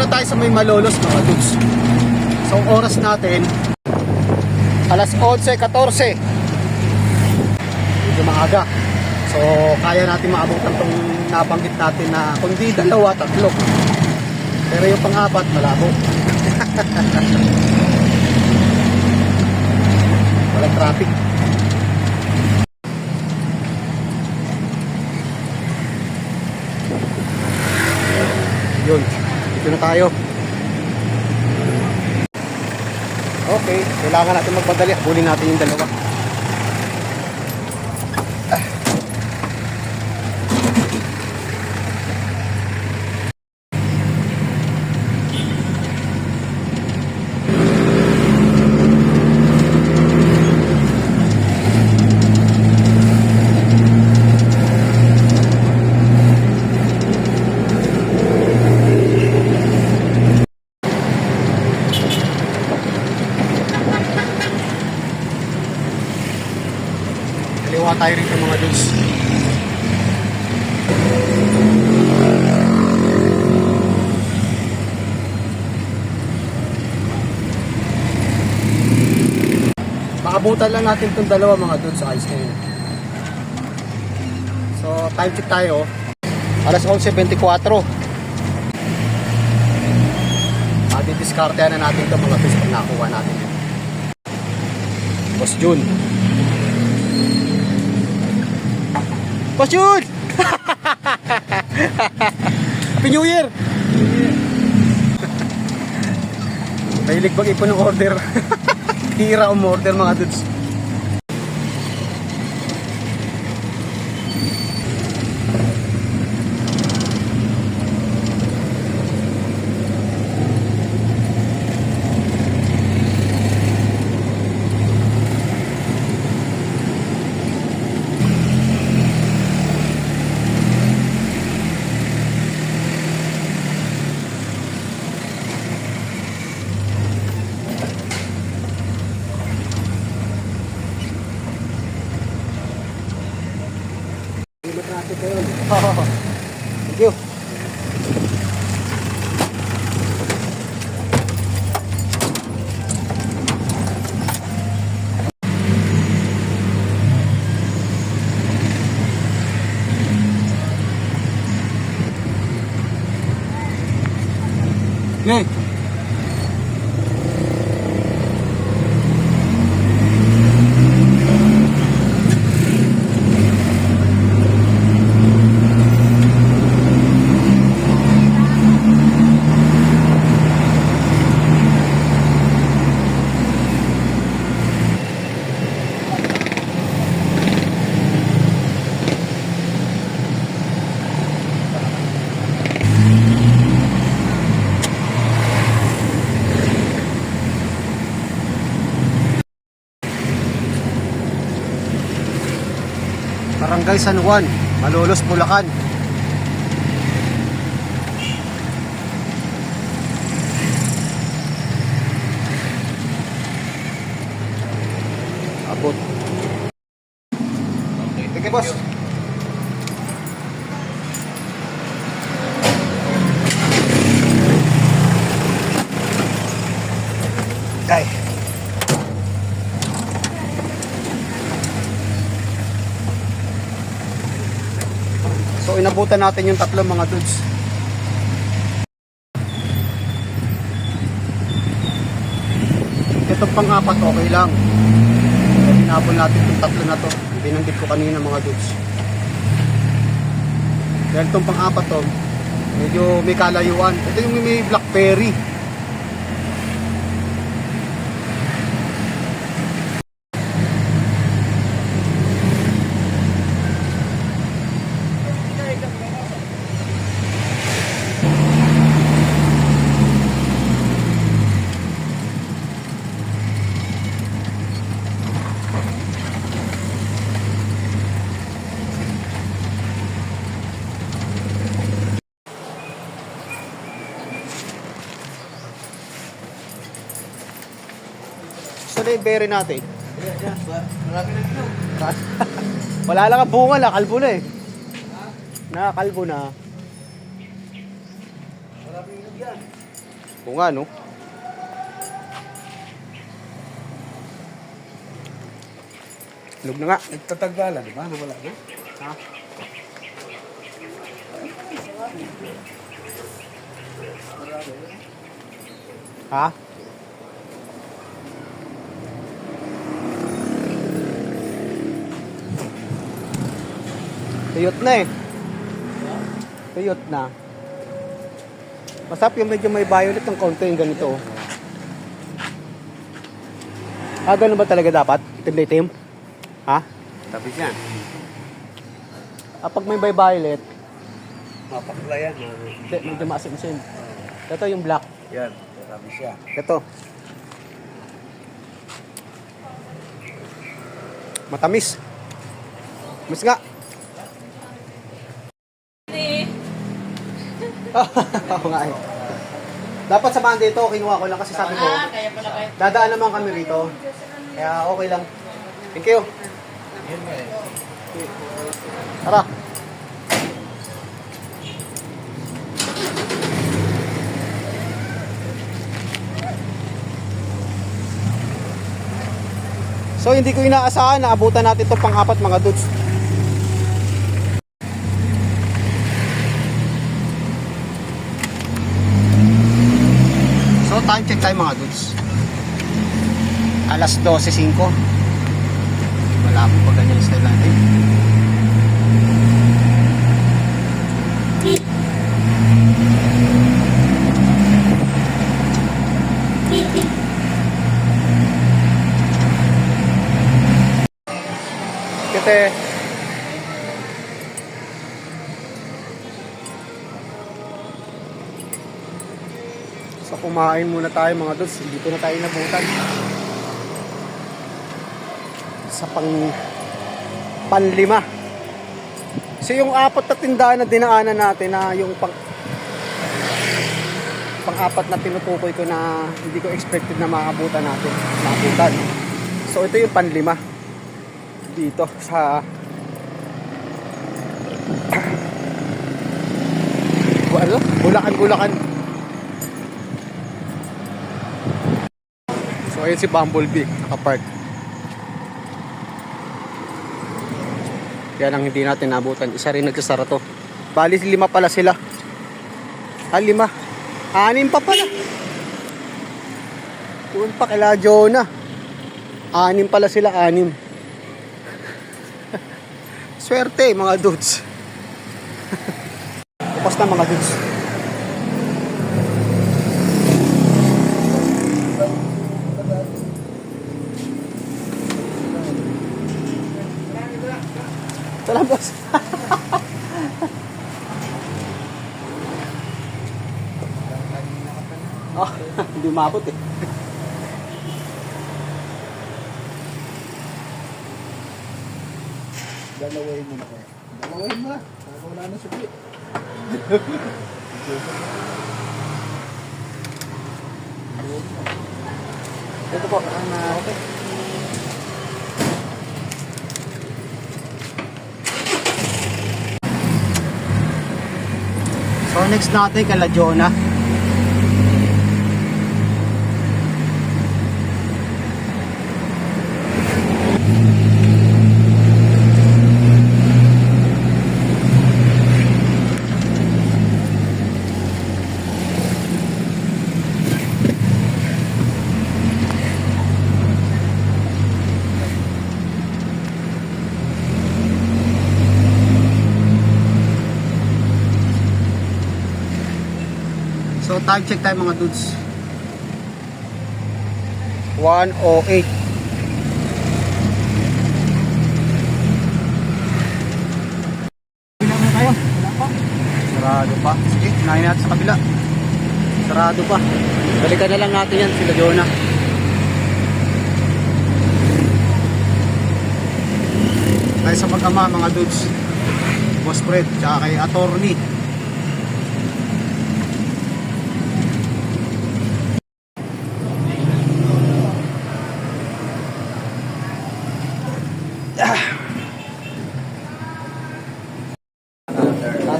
na tayo sa may Malolos mga dudes. So ang oras natin alas 11:14. Medyo maaga. So kaya natin maabutan tong nabanggit natin na kundi dalawa, tatlo. Pero yung pang-apat malabo. Walang traffic. Yun, dito na tayo. Okay, kailangan natin magpadali. Habulin natin yung dalawa. Kaliwa tayo rito mga dudes. Maabutan lang natin itong dalawa mga dudes sa ice cream. So time check tayo. Alas 11:24. Didiskartehan na natin itong mga dudes pag nakuha natin. Boss Jun. Boss Jun! Happy New Year! Mahilig mag-ipon ng order. Hira umorder mga dudes. Oh, thank you. Okay. Barangay San Juan, Malolos, Bulacan. Abot. Okay, boss. Okay. So inabutan natin yung tatlo mga dudes. Itong pang-apat okay lang. Hinabol natin yung tatlo na to. Binanggit ko kanina mga dudes. Dahil itong pang-apat to, medyo may kalayuan. Ito yung may blackberry. Gusto na yung berry natin. Marami na dito. Wala lang ang bunga, nakalbo na eh. Nakakalbo na. Marami na yan. Oo nga, no? Lug na nga. Nagtatagalan, di ba? Nawala na. Ha? Ha? Tuyot na eh. Tuyot na. Masarap yung medyo may violet ng konti yung ganito. Ah, ganun ba talaga dapat? Itim na itim? Ha? Tapos yan. Ah, pag may violet, Mapakla yan. hindi, medyo maasim-sim. Ito yung black. Yan. Tapos siya. Ito. Matamis. Mas nga. Oo nga eh. Dapat samahan dito, kinuha ko lang kasi sabi ko, Kaya pala kayo. dadaan naman kami rito. Kaya okay lang. Thank you. Yan ba eh. Tara. So hindi ko inaasahan na abutan natin itong pang-apat mga dudes. So time check tayo mga dudes. Alas 12:05. Malabo pa ganyan yung style natin. Kasi so kumain muna tayo mga dudes. Dito na tayo nabutan. Sa panlima. So yung apat na tindahan na dinaanan natin na yung pang-apat na tinutukoy ko na hindi ko expected na maabutan natin. Maabutan. So ito yung panlima. Dito sa Bulacan. So ayun si Bumblebee nakapark. Kaya lang hindi natin nabutan. Isa rin nagsasara to. Bali 5 pala sila. 5. 6 pa pala. Doon pa kila Jonah. 6 pala sila, 6. Swerte mga dudes. Tapos na mga dudes. Salam boss. Oh, hindi umabot eh. Dalawain mo na ko. Dalawain mo na. Wala na suki. Ito po. Okay. So next natin kala Jonah. So time check tayo mga dudes. 1:08. Ilan na tayo? Wala pa. Sarado pa. Sige, unahin natin sa kabila. Sarado pa. Balikan na lang natin yan sila Jonah. Tayo sa mag-ama mga dudes. Boss Fred, tsaka kay Attorney.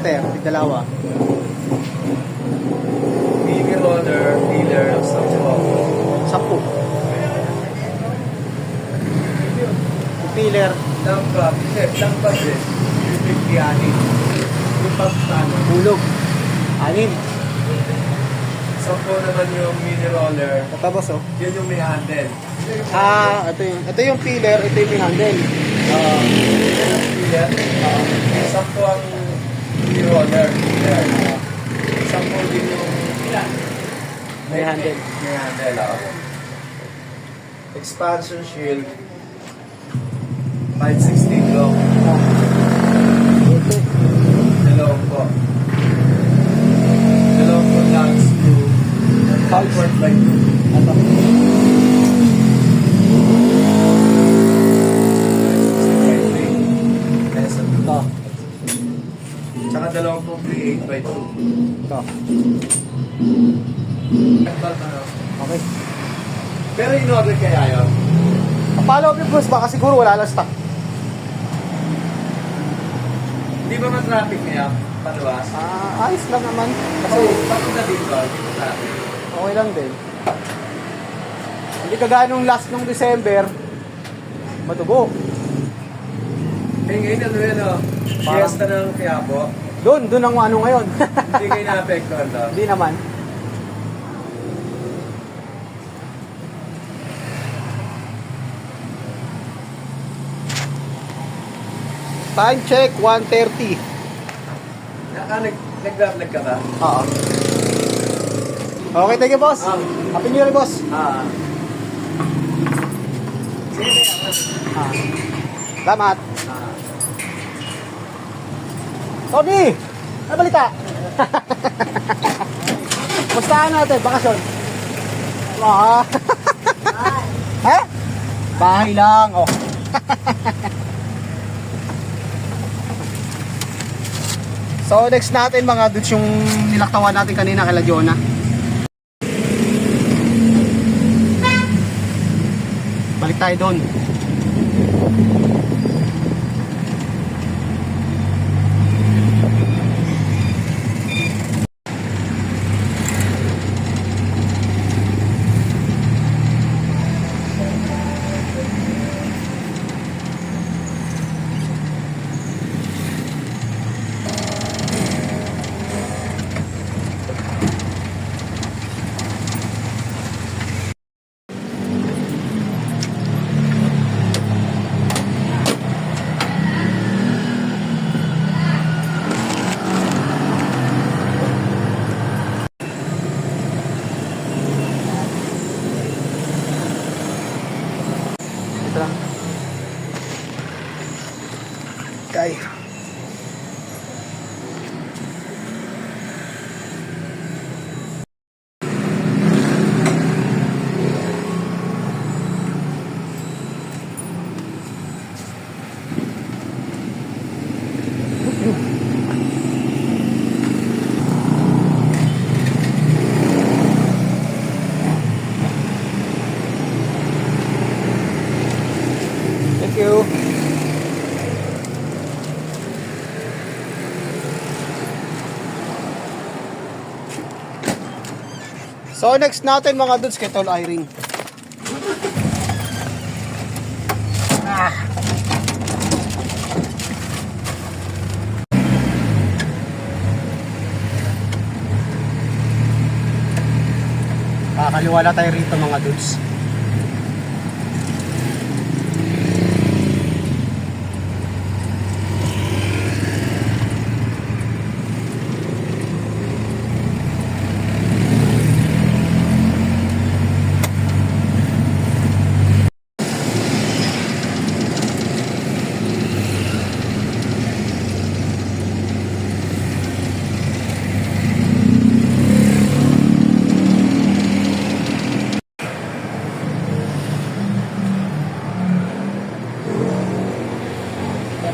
Ate, dalawa. Bigger order. filler. Lampa. Lampa din. 250 anin. Yung pagkano. Hulog. Anin. 10 naman yung mini roller. Tapos oh. Yun yung may handle. Ito yung filler, ito yung handle. Yan. 10 ang mini roller. Yan. 10 din yung May handle. May handle, Expansion shield. 516 long. Ito. Dalawang po. Dalawang po lang screw. 5.2. Ito. Ito. Tsaka dalawang po 3.8 by 2. Ito. Okay. Pero in-order kaya yun? Follow up yung boss, baka siguro wala lang stock. Hindi ba ma-traffic niya? Paluwas? Ayos lang naman. Kasi Kasi papunta dito, hindi ma-traffic. okay lang din. Hindi kagaya nung last nung December, matugo. Eh ngayon ano yun Fiesta ng Quiapo. Doon ang ano ngayon. Hindi kayo na-apektuhan to. Hindi naman. Time check, 1:30. Nag-vlog ka ba? Oo. Okay, thank you, boss. Happy New Year, boss. Sige, Ah. Salamat. Tony! Ano balita? Mustahan natin, bakasyon. Ha? Bahay lang, oh. So next natin mga dudes yung nilaktawan natin kanina kay Jonah. Balik tayo doon. Ito lang. Okay. Thank you. So next natin mga dudes, kettle iron. Kakaliwala tayo rito mga dudes.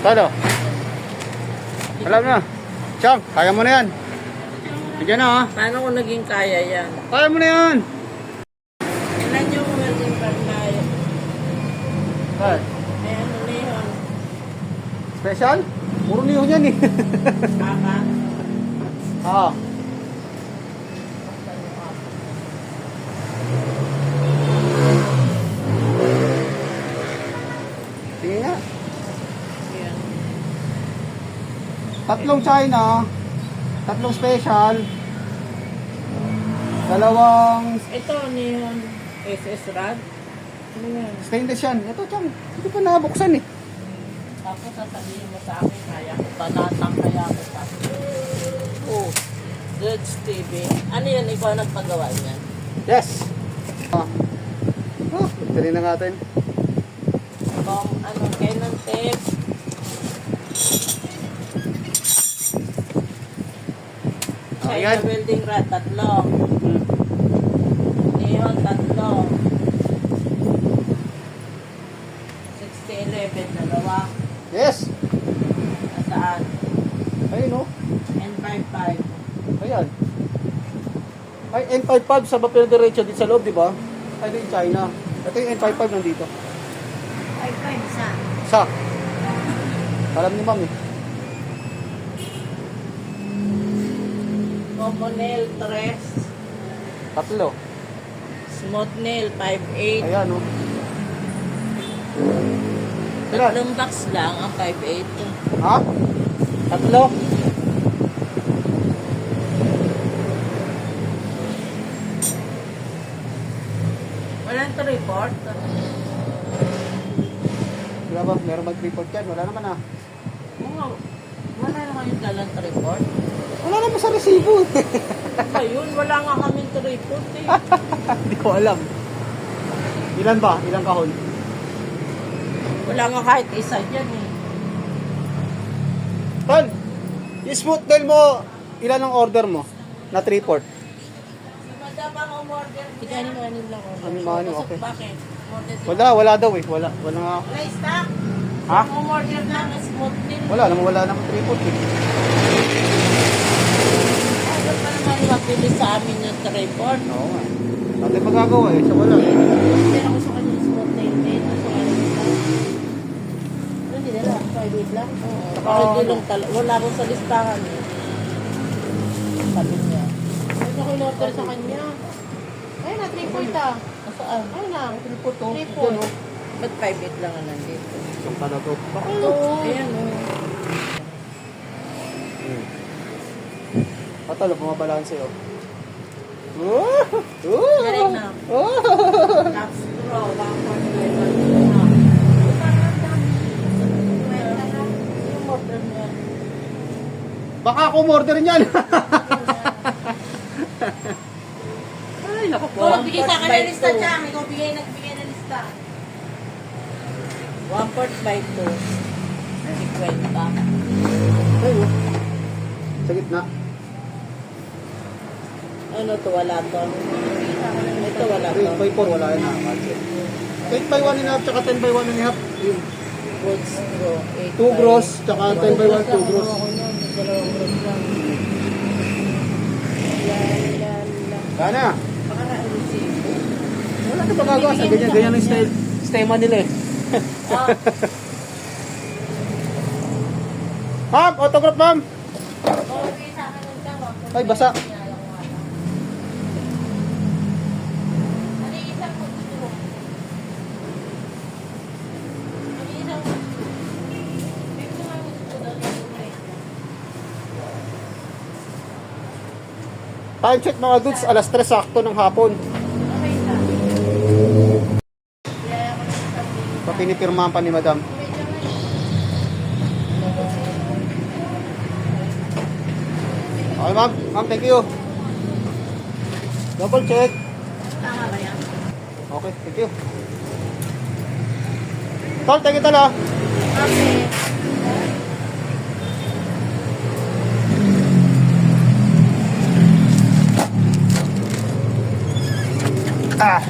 Tolo. Alam na. Chong, kaya mo na yan. Diyan na ha. Paano ko naging kaya yan? Kaya mo na yan. Ilan yung welding card na yun? Ay, May ano na yun? special? Puro niyo yan eh. Papa? Ah. Sige nga. Tatlong China, tatlong special, dalawang Ito, neon SS rad. Ano yan? stainless yan. Ito, Chang, hindi pa nabuksan eh. Tapos sasabihin mo sa akin, kaya ko pa natang, kaya ko pa. Oh. Goods TV. Ano yan? Ikaw nagpagawa niyan? Yes. Oh, dali na natin. Kung ano, Canon tape. China Ayan. welding rod, tatlo. Neon, tatlo. 6011, dalawa. Yes. Nasaan? Ayun oh. N55. Ayan. Ay, N55 sa papel diretso dito sa loob, di ba? Ay, di China. Ito yung N55 nandito. Ay, isa. Sa. Alam ni ma'am eh. Combo nail, 3. Tatlo. Smooth nail, 5.8. Ayan oh. Ilan? Tatlong box lang ang 5.8. Ha? Tatlo? Walang to report. Wala ba? Meron mag-report yan? Wala naman ah. Wala naman yung dalang to report. Wala naman sa resibo. Ayun, wala nga kami to report eh. Hindi ko alam. Ilan ba? Ilang kahon? Wala nga kahit isa dyan eh. Tol, yung smooth nail mo, ilan ang order mo? Na 3-port? Si Madam ang umorder. Tigani mo anim lang order. Anim, okay. Bakit? Wala daw eh. Wala nga. Wala stock. Ha? Ang umorder lang is smooth nail. Wala naman 3-port eh. Ano pa naman mapili sa amin yung to report? Oo nga. Dati magagawa eh. Siya wala. Hindi ako sa kanya yung smooth nail din. Sa kanya lang. Hindi nila. 5.8 lang. Oo. Saka Hindi lang wala ko sa listahan eh. Sabi niya. Ano ko in-order sa kanya? Ayun na, 3.8 ah. Nasaan? Ayun na. 3-port oh. 3.8. Yan oh. Ba't 5.8 lang ang nandito? Yung pala to. Ito. Ayan o. Patalo, bumabalaan sa'yo. Galing na. Tax pro. 1.5 na. Yung order niya. Baka ako umorder niyan. Ay, naku po. Ikaw nagbigay sa akin ng lista dyan. Ikaw nagbigay ng lista. 1.5 by 2. 50. Ay, oh. Sa gitna. Ano to? Wala to. Ito wala to. 3 by 4, wala yan. 8 by 1 and a half, tsaka 10 by 1 and a half. Yun. Goods pro. 2 gross, tsaka 10 by 1, 2 gross. Dalawang gross lang. Sana. Baka na-receive. Wala na magagawa sa ganyan. Ganyan ang style. Stema nila eh. Ah, Ma'am, autograph ma'am. okay sa akin ng tama. Ay, basa. Ano yung isang gusto mo? Ano yung isang may mga gusto daw na Time check mga goods, alas 3 sakto ng hapon. okay na. Kaya ako nang sabihin. Papinipirmahan pa ni madam. Okay ma'am, ma'am thank you. Double check. Tama ba yan? Okay, thank you. Tol, thank you tol ah. Okay. Ah.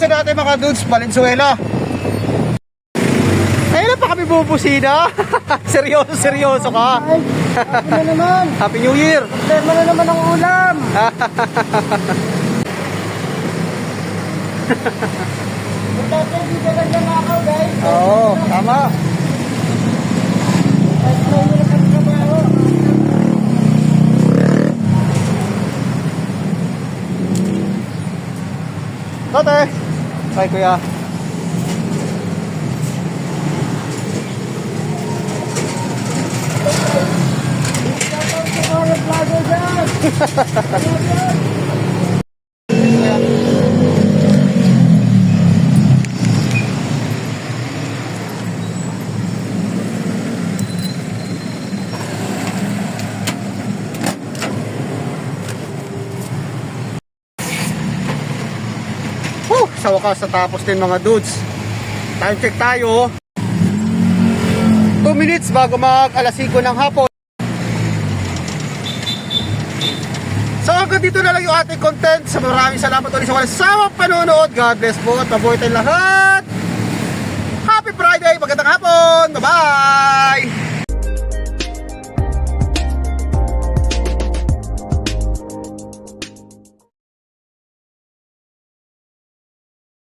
next na natin mga dudes, Valenzuela. Kailan pa kami bubusina? Seryoso ka. Happy na naman. Happy New Year. Tema na naman ang ulam. Magtatay dito lang na ako, guys. Oo, tama. At mahirap ang trabaho. Tote. Bye, kuya. Mga vlogger dyan. Sa wakas natapos din mga dudes. Time check tayo. 2 minutes bago mag alas 5 ng hapon. So hanggang dito na lang yung ating content. So maraming salamat ulit sa walang sawang panonood. God bless po at mabuhay tayong lahat. Happy Friday! Magandang hapon! Bye-bye!